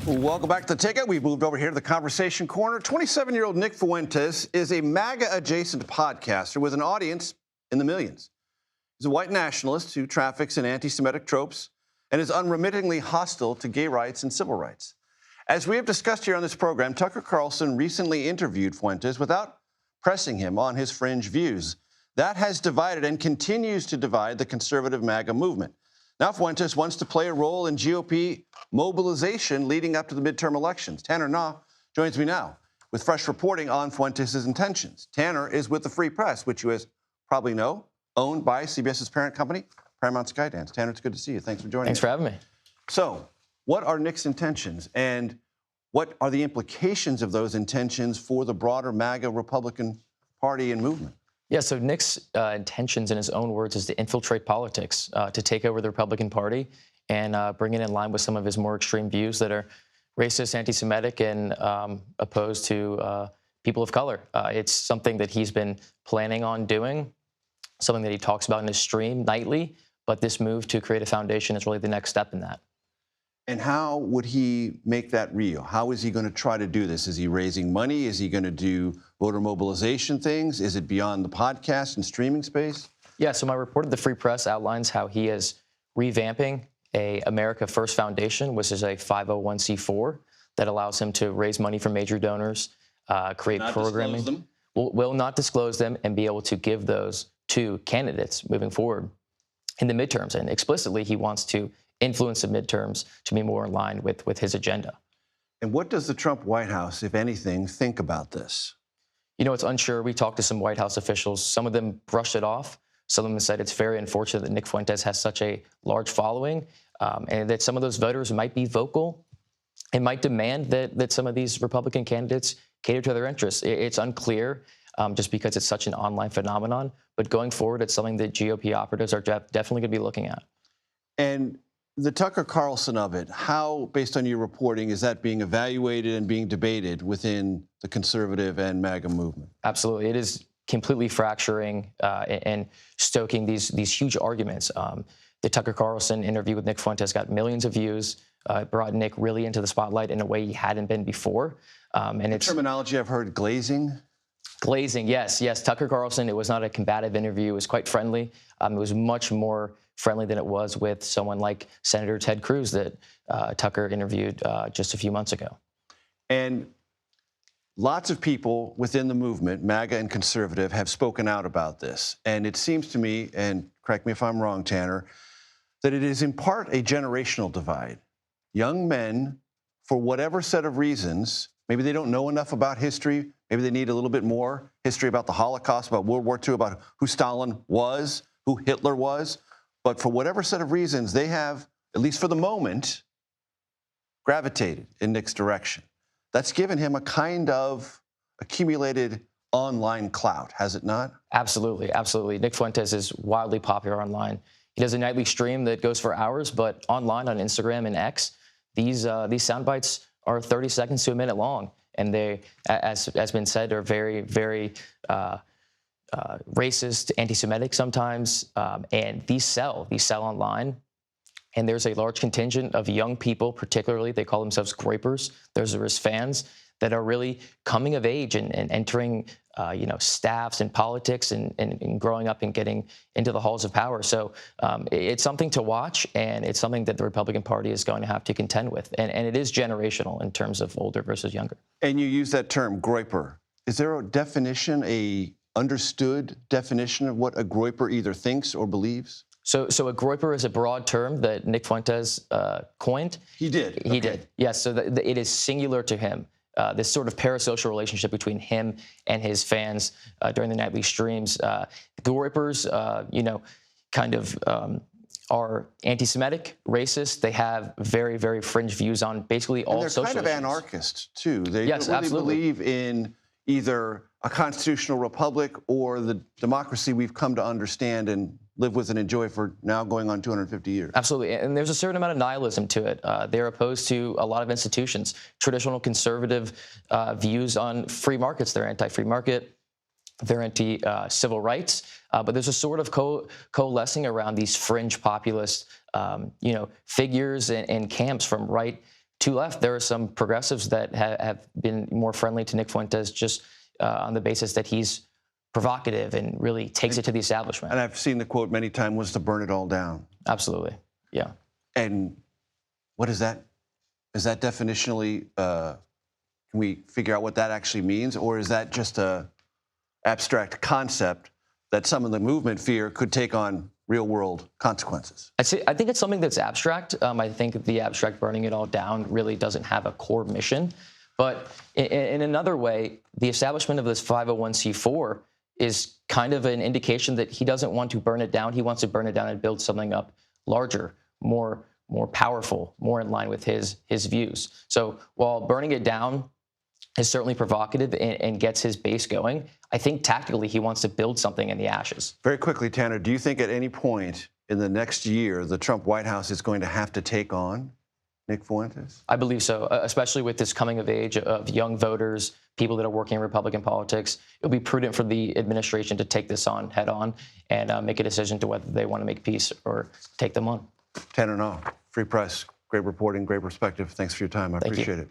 Welcome back to the Takeout. We've moved over here to the Conversation Corner. 27-year-old Nick Fuentes is a MAGA-adjacent podcaster with an audience in the millions. He's a white nationalist who traffics in anti-Semitic tropes and is unremittingly hostile to gay rights and civil rights. As we have discussed here on this program, Tucker Carlson recently interviewed Fuentes without pressing him on his fringe views. That has divided and continues to divide the conservative MAGA movement. Now Fuentes wants to play a role in GOP mobilization leading up to the midterm elections. Tanner Nau joins me now with fresh reporting on Fuentes' intentions. Tanner is with the Free Press, which you guys probably know, owned by CBS's parent company, Paramount Skydance. Tanner, it's good to see you. Thanks for joining Thanks me. for having me. So, what are Nick's intentions, and what are the implications of those intentions for the broader MAGA Republican Party and movement? Yeah, so Nick's intentions, in his own words, is to infiltrate politics, to take over the Republican Party and bring it in line with some of his more extreme views that are racist, anti-Semitic, and opposed to people of color. It's something that he's been planning on doing, something that he talks about in his stream nightly, but this move to create a foundation is really the next step in that. And how would he make that real? How is he going to try to do this? Is he raising money? Is he going to do voter mobilization things? Is it beyond the podcast and streaming space? Yeah, so my report at the Free Press outlines how he is revamping a America First Foundation, which is a 501c4 that allows him to raise money from major donors, create programming. Will not disclose them and be able to give those to candidates moving forward in the midterms. And explicitly, he wants to influence the midterms to be more in line with his agenda. And what does the Trump White House, if anything, think about this? You know, it's unsure. We talked to some White House officials. Some of them brushed it off. Some of them said it's very unfortunate that Nick Fuentes has such a large following, and that some of those voters might be vocal and might demand that some of these Republican candidates cater to their interests. It's unclear just because it's such an online phenomenon. But going forward, it's something that GOP operatives are definitely going to be looking at. And the Tucker Carlson of it, how, based on your reporting, is that being evaluated and being debated within the conservative and MAGA movement? Absolutely. It is completely fracturing and stoking these huge arguments. The Tucker Carlson interview with Nick Fuentes got millions of views, brought Nick really into the spotlight in a way he hadn't been before. And it's terminology I've heard, glazing. Glazing, yes. Tucker Carlson, it was not a combative interview. It was quite friendly. It was much more friendly than it was with someone like Senator Ted Cruz that Tucker interviewed just a few months ago. And lots of people within the movement, MAGA and conservative, have spoken out about this. And it seems to me, and correct me if I'm wrong, Tanner, that it is in part a generational divide. Young men, for whatever set of reasons, maybe they don't know enough about history, maybe they need a little bit more history about the Holocaust, about World War II, about who Stalin was, who Hitler was. But for whatever set of reasons, they have, at least for the moment, gravitated in Nick's direction. That's given him a kind of accumulated online clout, has it not? Absolutely, absolutely. Nick Fuentes is wildly popular online. He does a nightly stream that goes for hours, but online on Instagram and X, these sound bites are 30 seconds to a minute long. And they, as has been said, are very, very racist, anti-Semitic sometimes, and these sell online. And there's a large contingent of young people, particularly, they call themselves groypers. Those are his fans that are really coming of age and entering, staffs and politics and growing up and getting into the halls of power. So it's something to watch, and it's something that the Republican Party is going to have to contend with. And it is generational in terms of older versus younger. And you use that term, groyper. Is there a definition, a understood definition of what a groyper either thinks or believes? So a groyper is a broad term that Nick Fuentes coined. He did? He did, yes. So it is singular to him. This sort of parasocial relationship between him and his fans during the nightly streams. Groypers, are anti-Semitic, racist. They have very, very fringe views on basically all social issues. And they're kind of anarchists, too. They yes, don't really absolutely. believe in either a constitutional republic or the democracy we've come to understand and live with and enjoy for now going on 250 years. Absolutely. And there's a certain amount of nihilism to it. They're opposed to a lot of institutions, traditional conservative views on free markets. They're anti-free market. They're anti-civil rights. But there's a sort of coalescing around these fringe populist, figures and camps from right to left, there are some progressives that have been more friendly to Nick Fuentes just on the basis that he's provocative and really takes it to the establishment. And I've seen the quote many times was to burn it all down. Absolutely. Yeah. And what is that? Is that definitionally, can we figure out what that actually means? Or is that just a abstract concept that some of the movement fear could take on real world consequences? I think it's something that's abstract. I think the abstract burning it all down really doesn't have a core mission. But in another way, the establishment of this 501c4 is kind of an indication that he doesn't want to burn it down. He wants to burn it down and build something up larger, more powerful, more in line with his views. So while burning it down is certainly provocative and gets his base going, I think tactically he wants to build something in the ashes. Very quickly, Tanner, do you think at any point in the next year the Trump White House is going to have to take on Nick Fuentes? I believe so, especially with this coming of age of young voters, people that are working in Republican politics. It would be prudent for the administration to take this on head on and make a decision to whether they want to make peace or take them on. Tanner Nau, Free Press, great reporting, great perspective. Thanks for your time. I appreciate it.